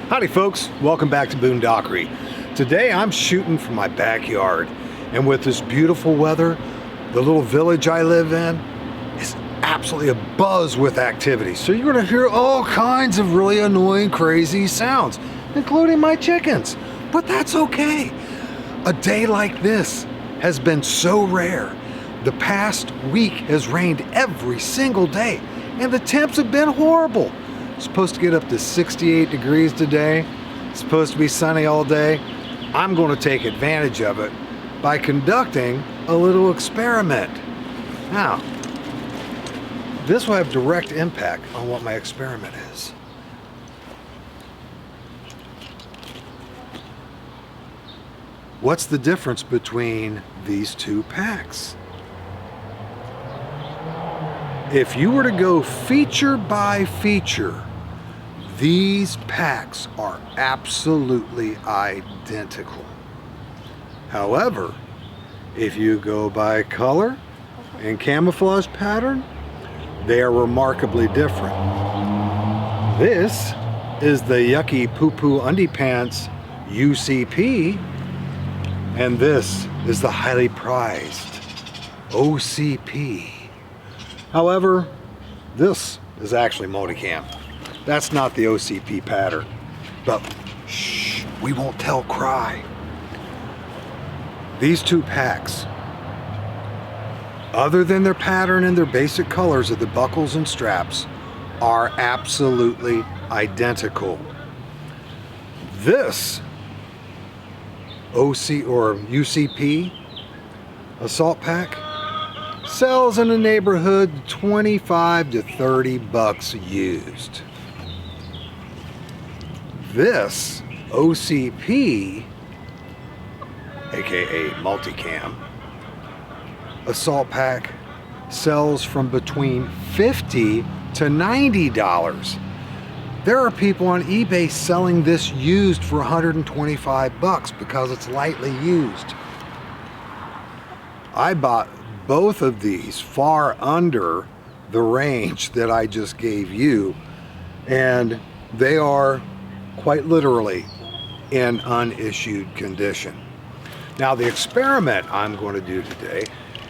Howdy folks, welcome back to Boondockery. Today I'm shooting from my backyard, and with this beautiful weather, the little village I live in is absolutely abuzz with activity. So you're gonna hear all kinds of really annoying, crazy sounds, including my chickens. But that's okay. A day like this has been so rare. The past week has rained every single day, and the temps have been horrible. It's supposed to get up to 68 degrees today. It's supposed to be sunny all day. I'm going to take advantage of it by conducting a little experiment. Now, this will have direct impact on what my experiment is. What's the difference between these two packs? If you were to go feature by feature, these packs are absolutely identical. However, if you go by color and camouflage pattern, they are remarkably different. This is the Yucky Poo Poo Undie Pants UCP, and this is the highly prized OCP. However, this is actually multicam. That's not the OCP pattern, but shh, we won't tell Cry. These two packs, other than their pattern and their basic colors of the buckles and straps, are absolutely identical. This UCP assault pack sells in the neighborhood 25 to 30 bucks used. This OCP, aka multicam, assault pack sells from between $50 to $90. There are people on eBay selling this used for 125 bucks because it's lightly used. I bought both of these far under the range that I just gave you, and they are quite literally in unissued condition. Now the experiment I'm going to do today,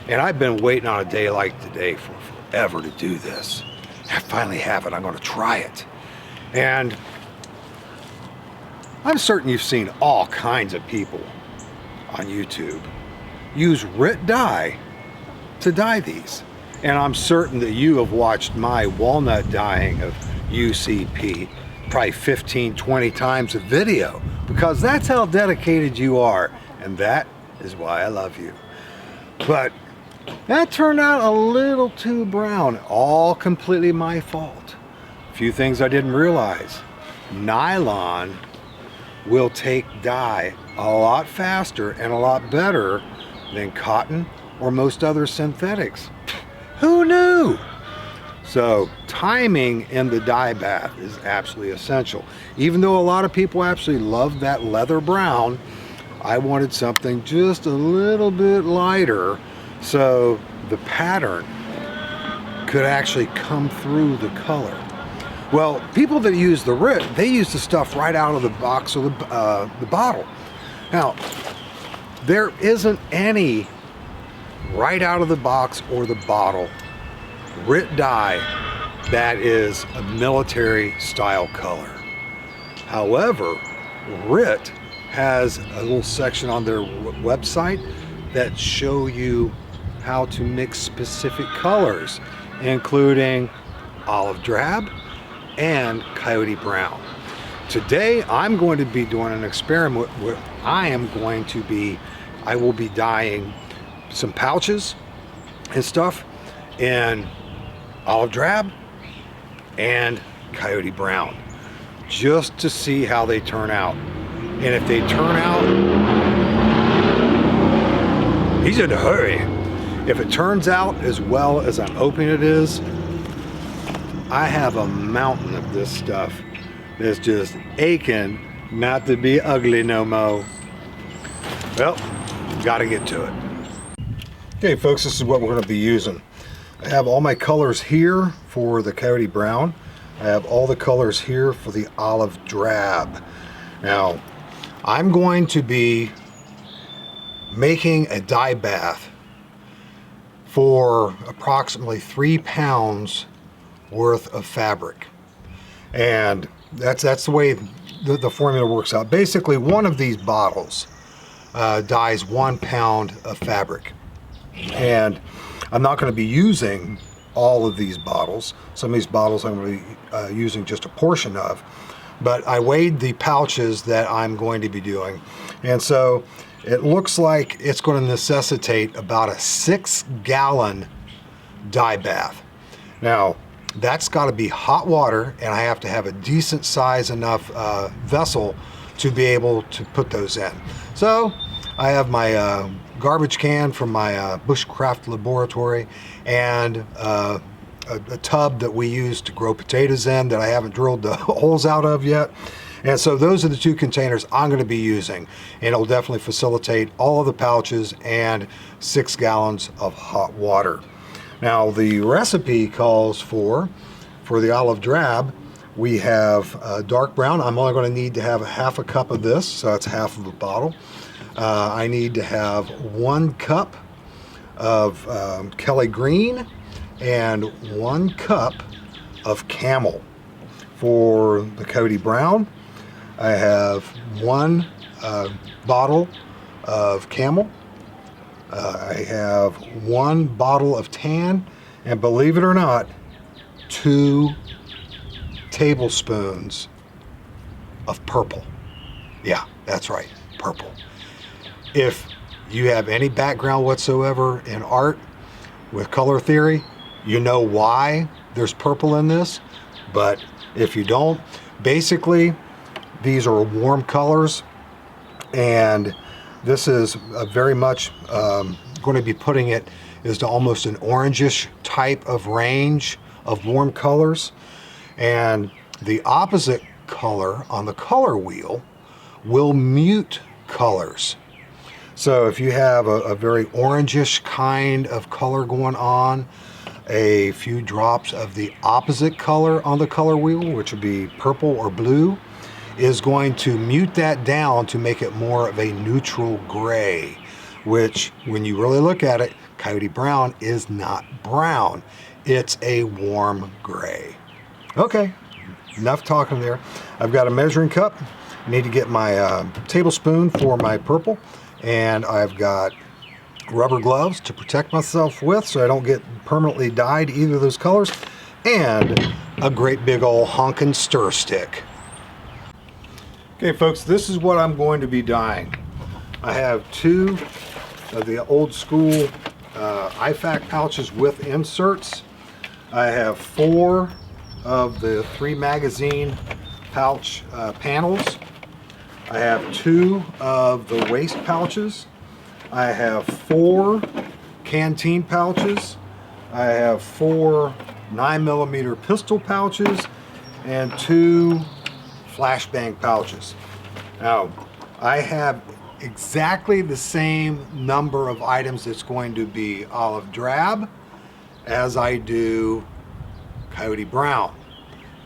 and I've been waiting on a day like today for forever to do this. I finally have it. I'm going to try it. And I'm certain you've seen all kinds of people on YouTube use RIT dye to dye these. And I'm certain that you have watched my walnut dyeing of UCP probably 15, 20 times a video, because that's how dedicated you are, and that is why I love you. But that turned out a little too brown, all completely my fault. A few things I didn't realize. Nylon will take dye a lot faster and a lot better than cotton or most other synthetics. Who knew? So timing in the dye bath is absolutely essential. Even though a lot of people absolutely love that leather brown, I wanted something just a little bit lighter so the pattern could actually come through the color. Well, people that use the RIT, they use the stuff right out of the box or the bottle. Now, there isn't any right out of the box or the bottle RIT dye that is a military style color. However, RIT has a little section on their website that show you how to mix specific colors, including olive drab and Coyote Brown. Today I'm going to be doing an experiment where I will be dyeing some pouches and stuff in olive drab and Coyote Brown, just to see how they turn out. And if they turn out, he's in a hurry. If it turns out as well as I'm hoping it is, I have a mountain of this stuff that's just aching not to be ugly no more. Well, gotta get to it. Okay folks, this is what we're going to be using. I have all my colors here for the Coyote Brown. I have all the colors here for the olive drab. Now, I'm going to be making a dye bath for approximately 3 pounds worth of fabric. And that's the way the formula works out. Basically, one of these bottles dyes 1 pound of fabric. And I'm not going to be using all of these bottles. Some of these bottles I'm going to be using just a portion of. But I weighed the pouches that I'm going to be doing. And so it looks like it's going to necessitate about a 6-gallon dye bath. Now, that's got to be hot water, and I have to have a decent size enough vessel to be able to put those in. So I have my garbage can from my bushcraft laboratory and a tub that we use to grow potatoes in that I haven't drilled the holes out of yet. And so those are the 2 containers I'm going to be using, and it'll definitely facilitate all of the pouches and 6 gallons of hot water. Now, the recipe calls for the olive drab, we have dark brown. I'm only going to need to have half a cup of this, so that's half of a bottle. I need to have 1 cup of Kelly green and 1 cup of Camel. For the Coyote Brown, I have 1 bottle of Camel. I have 1 bottle of tan, and believe it or not, 2 tablespoons of purple. Yeah, that's right, purple. If you have any background whatsoever in art with color theory, you know why there's purple in this. But if you don't, basically these are warm colors, and this is very much going to be putting it as to almost an orangish type of range of warm colors. And the opposite color on the color wheel will mute colors. So if you have a very orangish kind of color going on, a few drops of the opposite color on the color wheel, which would be purple or blue, is going to mute that down to make it more of a neutral gray, which when you really look at it, Coyote Brown is not brown. It's a warm gray. Okay, enough talking there. I've got a measuring cup. I need to get my tablespoon for my purple, and I've got rubber gloves to protect myself with so I don't get permanently dyed either of those colors, and a great big old honkin' stir stick. Okay folks, this is what I'm going to be dyeing. I have 2 of the old school IFAC pouches with inserts. I have 4 of the 3 magazine pouch panels. I have 2 of the waist pouches. I have 4 canteen pouches. I have 4 9mm pistol pouches and 2 flashbang pouches. Now, I have exactly the same number of items that's going to be olive drab as I do Coyote Brown.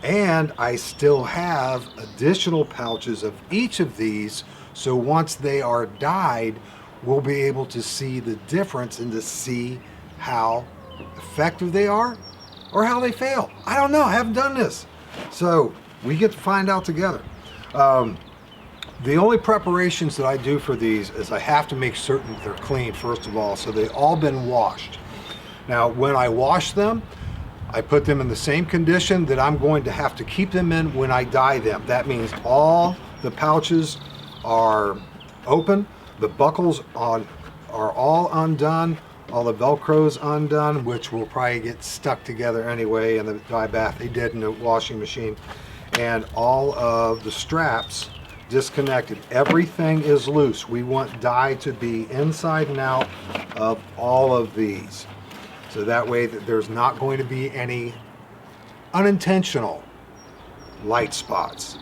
And I still have additional pouches of each of these, so once they are dyed, we'll be able to see the difference and to see how effective they are or how they fail. I don't know, I haven't done this. So we get to find out together. The only preparations that I do for these is I have to make certain that they're clean first of all, so they've all been washed. Now when I wash them, I put them in the same condition that I'm going to have to keep them in when I dye them. That means all the pouches are open, the buckles are all undone, all the Velcro's undone, which will probably get stuck together anyway in the dye bath they did in the washing machine, and all of the straps disconnected. Everything is loose. We want dye to be inside and out of all of these, so that way that there's not going to be any unintentional light spots.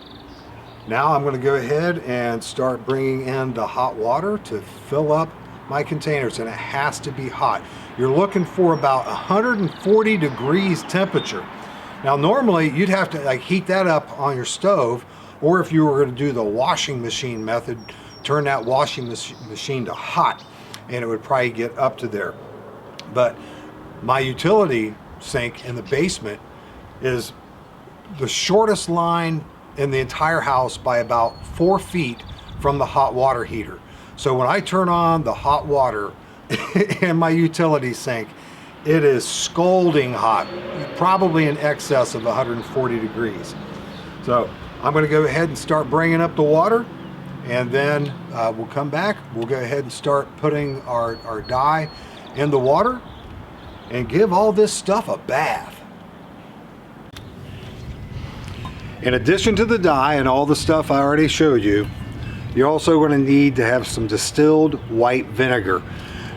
Now I'm going to go ahead and start bringing in the hot water to fill up my containers, and it has to be hot. You're looking for about 140 degrees temperature. Now normally you'd have to like heat that up on your stove, or if you were going to do the washing machine method, turn that washing machine to hot, and it would probably get up to there. But my utility sink in the basement is the shortest line in the entire house by about 4 feet from the hot water heater. So when I turn on the hot water in my utility sink, it is scalding hot, probably in excess of 140 degrees. So I'm going to go ahead and start bringing up the water, and then we'll come back. We'll go ahead and start putting our dye in the water and give all this stuff a bath. In addition to the dye and all the stuff I already showed you, you're also going to need to have some distilled white vinegar.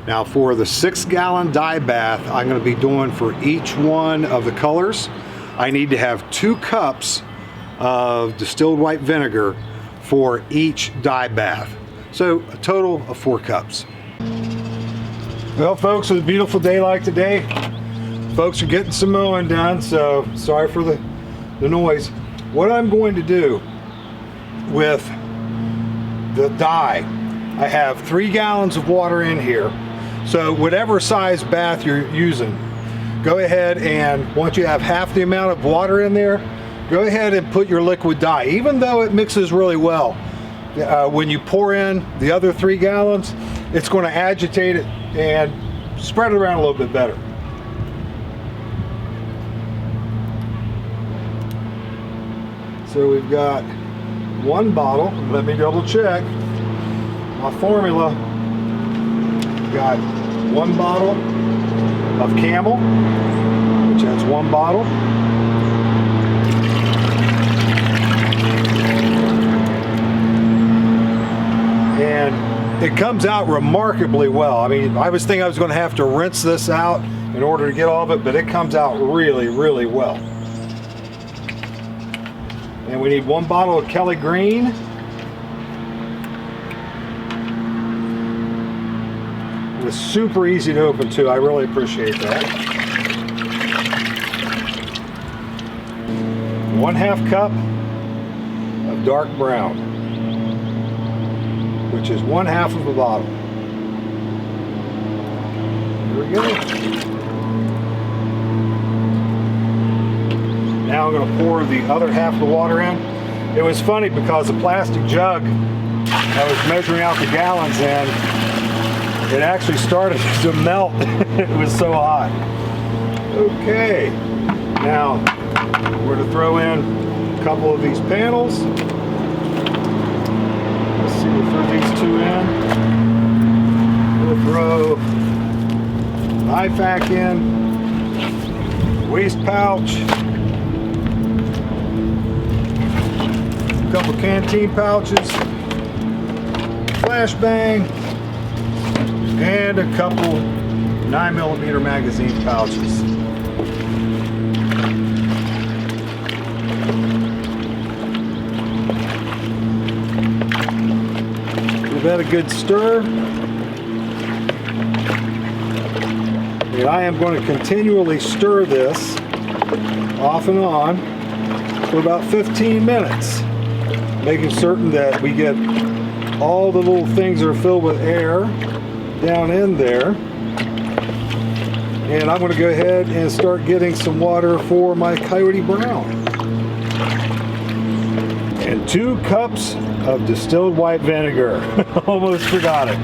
Now for the 6-gallon dye bath I'm going to be doing for each one of the colors, I need to have 2 cups of distilled white vinegar for each dye bath. So a total of 4 cups. Well folks, with a beautiful day like today, folks are getting some mowing done, so sorry for the noise. What I'm going to do with the dye, I have 3 gallons of water in here. So whatever size bath you're using, go ahead and once you have half the amount of water in there, go ahead and put your liquid dye. Even though it mixes really well, when you pour in the other 3 gallons, it's going to agitate it and spread it around a little bit better. So we've got 1 bottle. Let me double check my formula. We've got 1 bottle of Camel, which has 1 bottle. And it comes out remarkably well. I mean, I was thinking I was going to have to rinse this out in order to get all of it, but it comes out really, really well. And we need 1 bottle of Kelly Green. It's super easy to open too. I really appreciate that. 1/2 cup of dark brown, which is 1/2 of a bottle. Here we go. Now I'm going to pour the other half of the water in. It was funny because the plastic jug I was measuring out the gallons in, it actually started to melt. It was so hot. Okay, now we're to throw in a couple of these panels. Let's see, we'll throw these 2 in. We'll throw an IFAC in, waste pouch, a couple canteen pouches, flashbang, and a couple 9mm magazine pouches. Give that a good stir. And I am going to continually stir this off and on for about 15 minutes, making certain that we get all the little things that are filled with air down in there. And I'm going to go ahead and start getting some water for my Coyote Brown. And 2 cups of distilled white vinegar. Almost forgot it.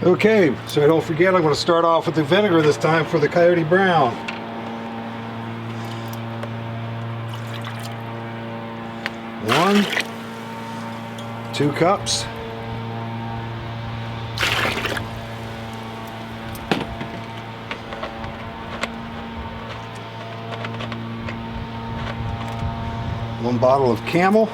Okay, so I don't forget, I'm going to start off with the vinegar this time for the Coyote Brown. 2 cups. One bottle of Camel.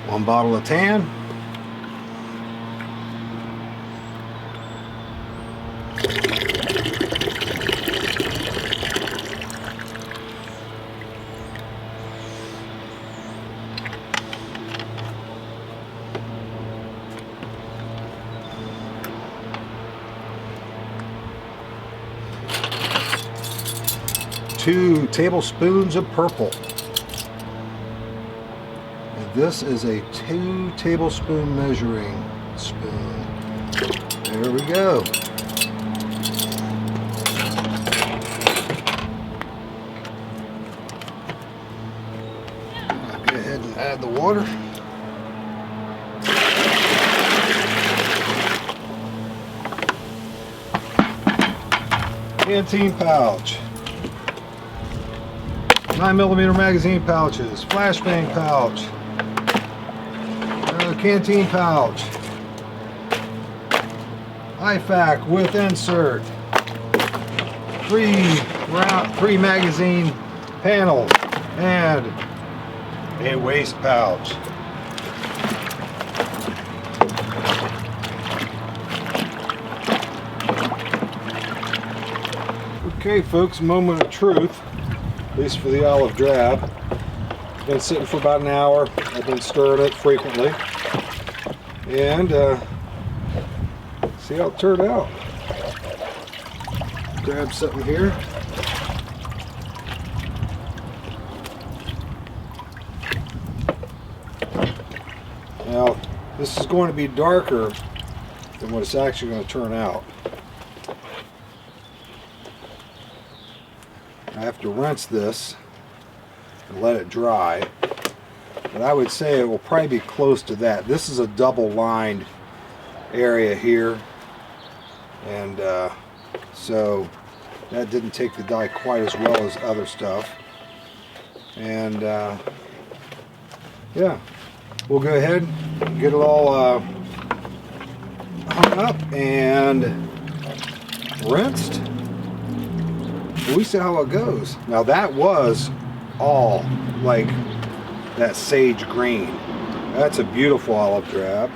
One bottle of tan. 2 tablespoons of purple. And this is a 2 tablespoon measuring spoon. There we go. I'll go ahead and add the water. Canteen pouch, 9mm magazine pouches, flashbang pouch, canteen pouch, IFAC with insert, 3 magazine panels, and a waste pouch. Okay folks, moment of truth, at least for the olive drab. It's been sitting for about an hour. I've been stirring it frequently. And see how it turned out. Grab something here. Now, this is going to be darker than what it's actually going to turn out. I have to rinse this and let it dry, but I would say it will probably be close to that. This is a double lined area here, and so that didn't take the dye quite as well as other stuff. And yeah, we'll go ahead and get it all hung up and rinsed. We see how it goes. Now that was all like that sage green. That's a beautiful olive drab.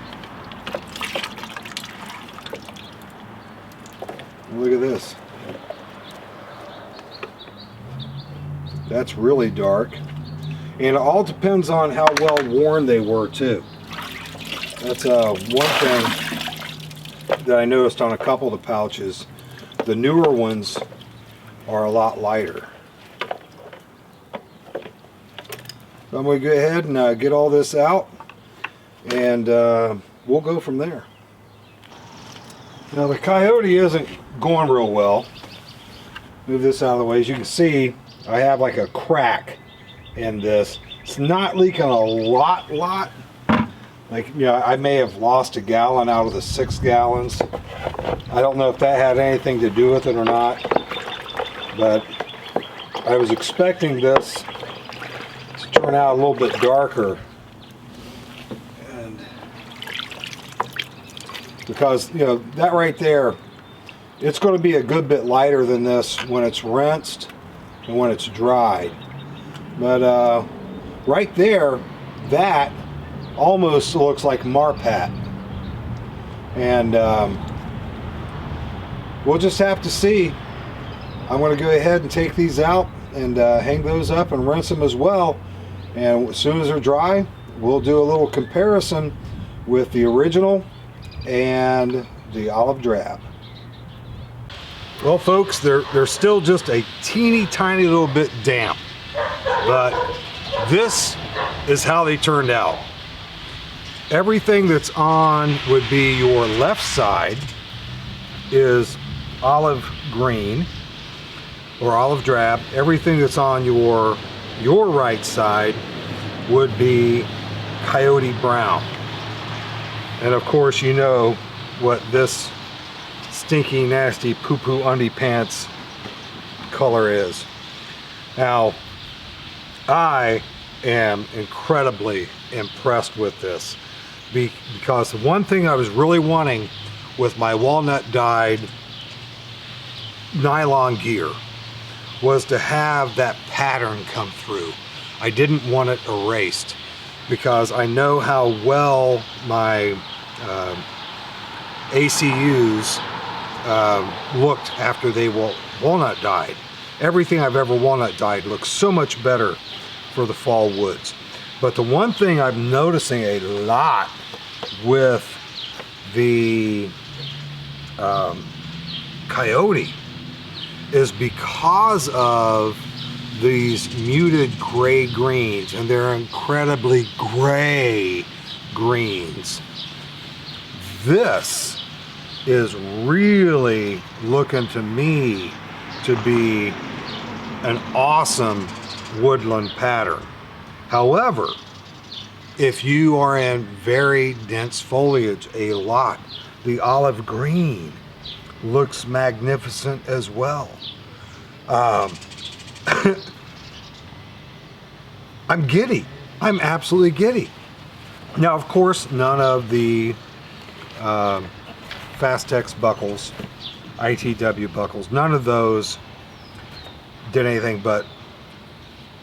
Look at this. That's really dark. And it all depends on how well worn they were too. That's one thing that I noticed on a couple of the pouches. The newer ones are a lot lighter. So I'm going to go ahead and get all this out, and we'll go from there. Now the Coyote isn't going real well. Move this out of the way. As you can see, I have like a crack in this. It's not leaking a lot. Like, you know, I may have lost a gallon out of the 6 gallons. I don't know if that had anything to do with it or not. But I was expecting this to turn out a little bit darker, and because, you know, that right there, it's going to be a good bit lighter than this when it's rinsed and when it's dried. But right there, that almost looks like Marpat, and we'll just have to see. I'm going to go ahead and take these out and hang those up and rinse them as well. And as soon as they're dry, we'll do a little comparison with the original and the olive drab. Well folks, they're still just a teeny tiny little bit damp. But this is how they turned out. Everything that's on would be your left side is olive green or olive drab. Everything that's on your right side would be Coyote Brown. And of course, you know what this stinky, nasty, poo-poo undie pants color is. Now, I am incredibly impressed with this, because one thing I was really wanting with my walnut dyed nylon gear was to have that pattern come through. I didn't want it erased, because I know how well my ACUs looked after they were walnut dyed. Everything I've ever walnut dyed looks so much better for the fall woods. But the one thing I'm noticing a lot with the Coyote is because of these muted gray greens, and they're incredibly gray greens. This is really looking to me to be an awesome woodland pattern. However, if you are in very dense foliage a lot, the olive green looks magnificent as well. I'm giddy. I'm absolutely giddy. Now, of course, none of the Fastex buckles, ITW buckles, none of those did anything, but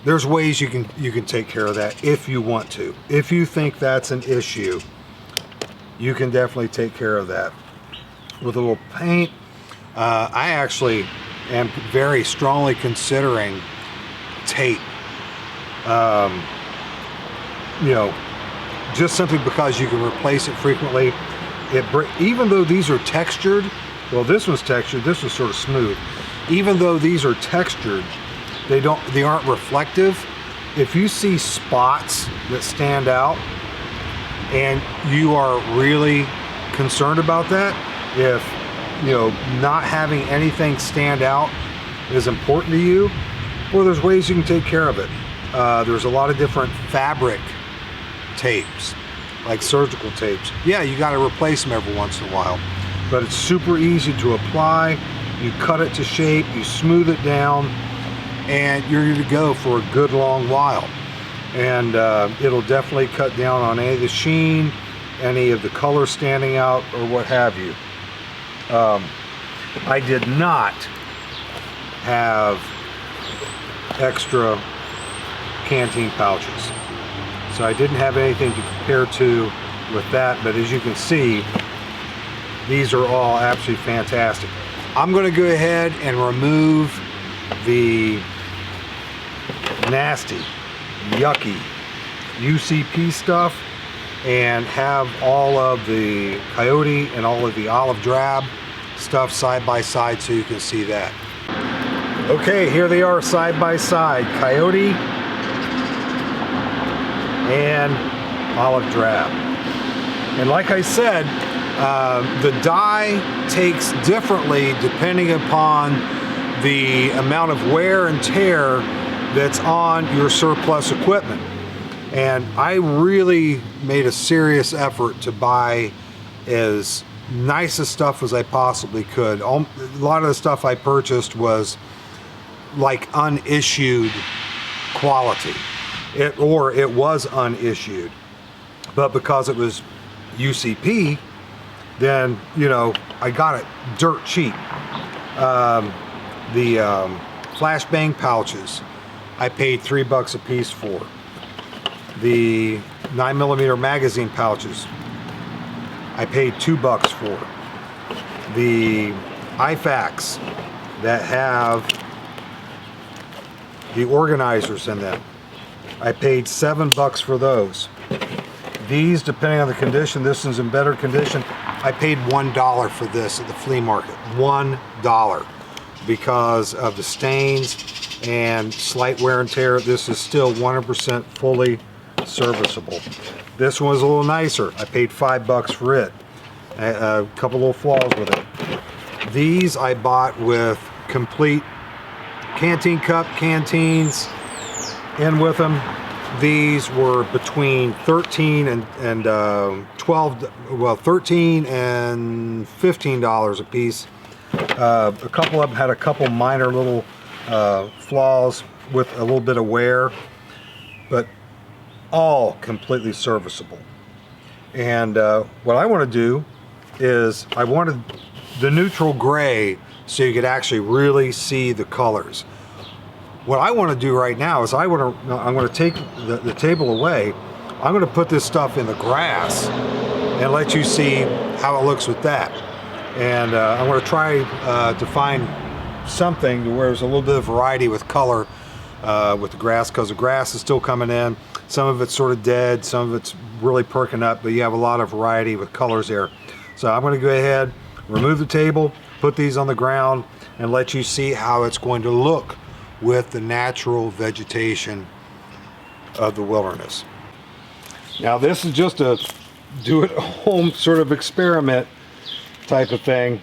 there's ways you can take care of that if you want to. If you think that's an issue, you can definitely take care of that with a little paint. I actually am very strongly considering tape. You know, just simply because you can replace it frequently. Even though these are textured, well, this one's textured, this was sort of smooth. Even though these are textured, they aren't reflective. If you see spots that stand out and you are really concerned about that, if you know not having anything stand out is important to you, well, there's ways you can take care of it. There's a lot of different fabric tapes, like surgical tapes. Yeah, you got to replace them every once in a while, but it's super easy to apply. You cut it to shape, you smooth it down, and you're good to go for a good long while. And it'll definitely cut down on any of the sheen, any of the color standing out, or what have you. I did not have extra canteen pouches, so I didn't have anything to compare to with that, but as you can see, these are all absolutely fantastic. I'm going to go ahead and remove the nasty, yucky UCP stuff and have all of the Coyote and all of the olive drab stuff side by side so you can see that. Okay, here they are side by side, Coyote and olive drab. And like I said, the dye takes differently depending upon the amount of wear and tear that's on your surplus equipment. And I really made a serious effort to buy as nice a stuff as I possibly could. A lot of the stuff I purchased was like unissued quality. It was unissued. But because it was UCP, then, you know, I got it dirt cheap. The flashbang pouches, I paid $3 a piece for. The 9mm magazine pouches, I paid $2 for. The IFAKs that have the organizers in them, I paid $7 for those. These, depending on the condition, this one's in better condition, I paid $1 for this at the flea market. $1 because of the stains and slight wear and tear. This is still 100% fully serviceable. This one was a little nicer. I paid $5 for it. A couple little flaws with it. These I bought with complete canteen cup, canteens in with them. These were between $13 and $13 and $15 a piece. A couple of them had a couple minor little flaws with a little bit of wear, but all completely serviceable. And what I want to do is I wanted the neutral gray so you could actually really see the colors. What I want to do right now is I'm going to take the table away. I'm going to put this stuff in the grass and let you see how it looks with that. And I'm going to try to find something where there's a little bit of variety with color with the grass, because the grass is still coming in. Some of it's sort of dead, some of it's really perking up, but you have a lot of variety with colors there. So I'm going to go ahead, remove the table, put these on the ground, and let you see how it's going to look with the natural vegetation of the wilderness. Now this is just a do-it-home sort of experiment type of thing,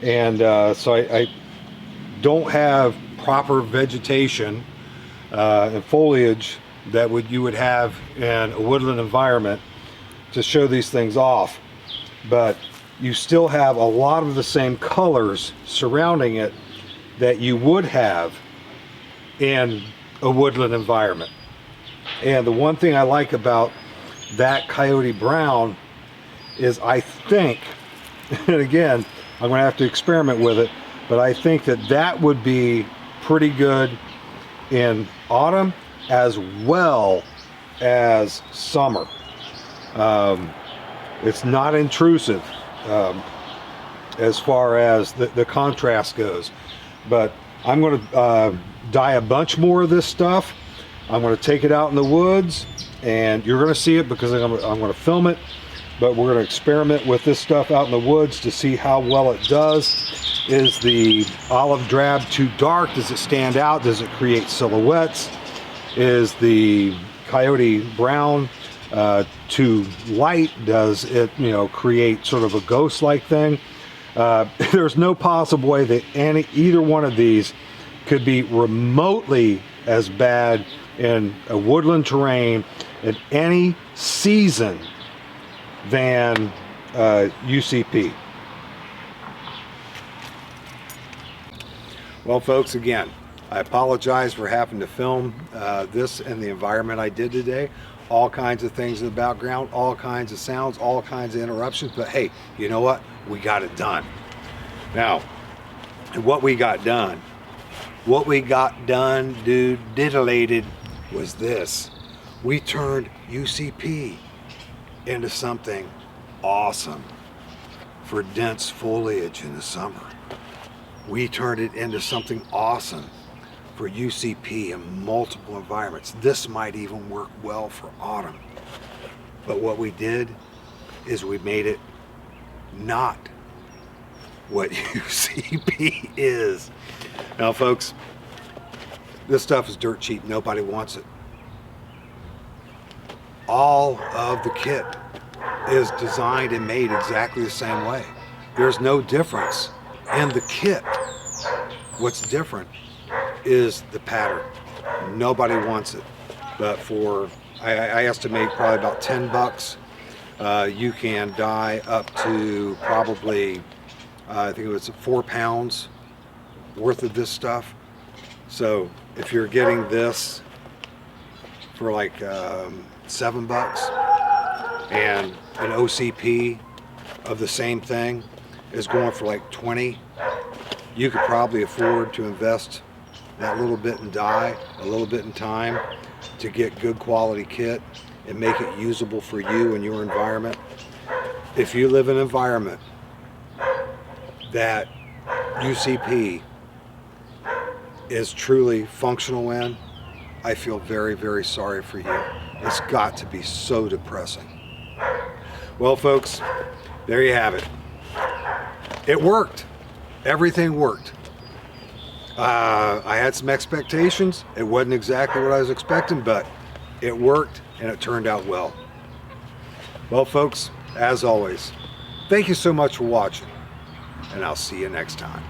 and so I don't have proper vegetation and foliage that you would have in a woodland environment to show these things off, but you still have a lot of the same colors surrounding it that you would have in a woodland environment. And the one thing I like about that Coyote Brown is I think, and again, I'm going to have to experiment with it, but I think that that would be pretty good in autumn as well as summer. It's not intrusive as far as the contrast goes, but I'm going to dye a bunch more of this stuff. I'm going to take it out in the woods, and you're going to see it because I'm going to film it, but we're going to experiment with this stuff out in the woods to see how well it does. Is the olive drab too dark? Does it stand out? Does it create silhouettes? Is the Coyote Brown too light? Does it, create sort of a ghost-like thing? There's no possible way that either one of these could be remotely as bad in a woodland terrain in any season than UCP. Well, folks, again, I apologize for having to film this in the environment I did today. All kinds of things in the background, all kinds of sounds, all kinds of interruptions, but hey, you know what? We got it done. Now, what we got done, dude, diddlated, was this. We turned UCP into something awesome for dense foliage in the summer. We turned it into something awesome for UCP in multiple environments. This might even work well for autumn. But what we did is we made it not what UCP is. Now, folks, this stuff is dirt cheap. Nobody wants it. All of the kit is designed and made exactly the same way. There's no difference in the kit. What's different is the pattern. Nobody wants it. But for, I estimate probably about $10, you can dye up to probably, I think it was 4 pounds worth of this stuff. So if you're getting this for like $7, and an OCP of the same thing is going for like 20, you could probably afford to invest that little bit in dye, a little bit in time to get good quality kit and make it usable for you and your environment. If you live in an environment that UCP is truly functional in, I feel very, very sorry for you. It's got to be so depressing. Well, folks, there you have it. It worked. Everything worked. I had some expectations. It wasn't exactly what I was expecting, but it worked and it turned out well. Well, folks, as always, thank you so much for watching, and I'll see you next time.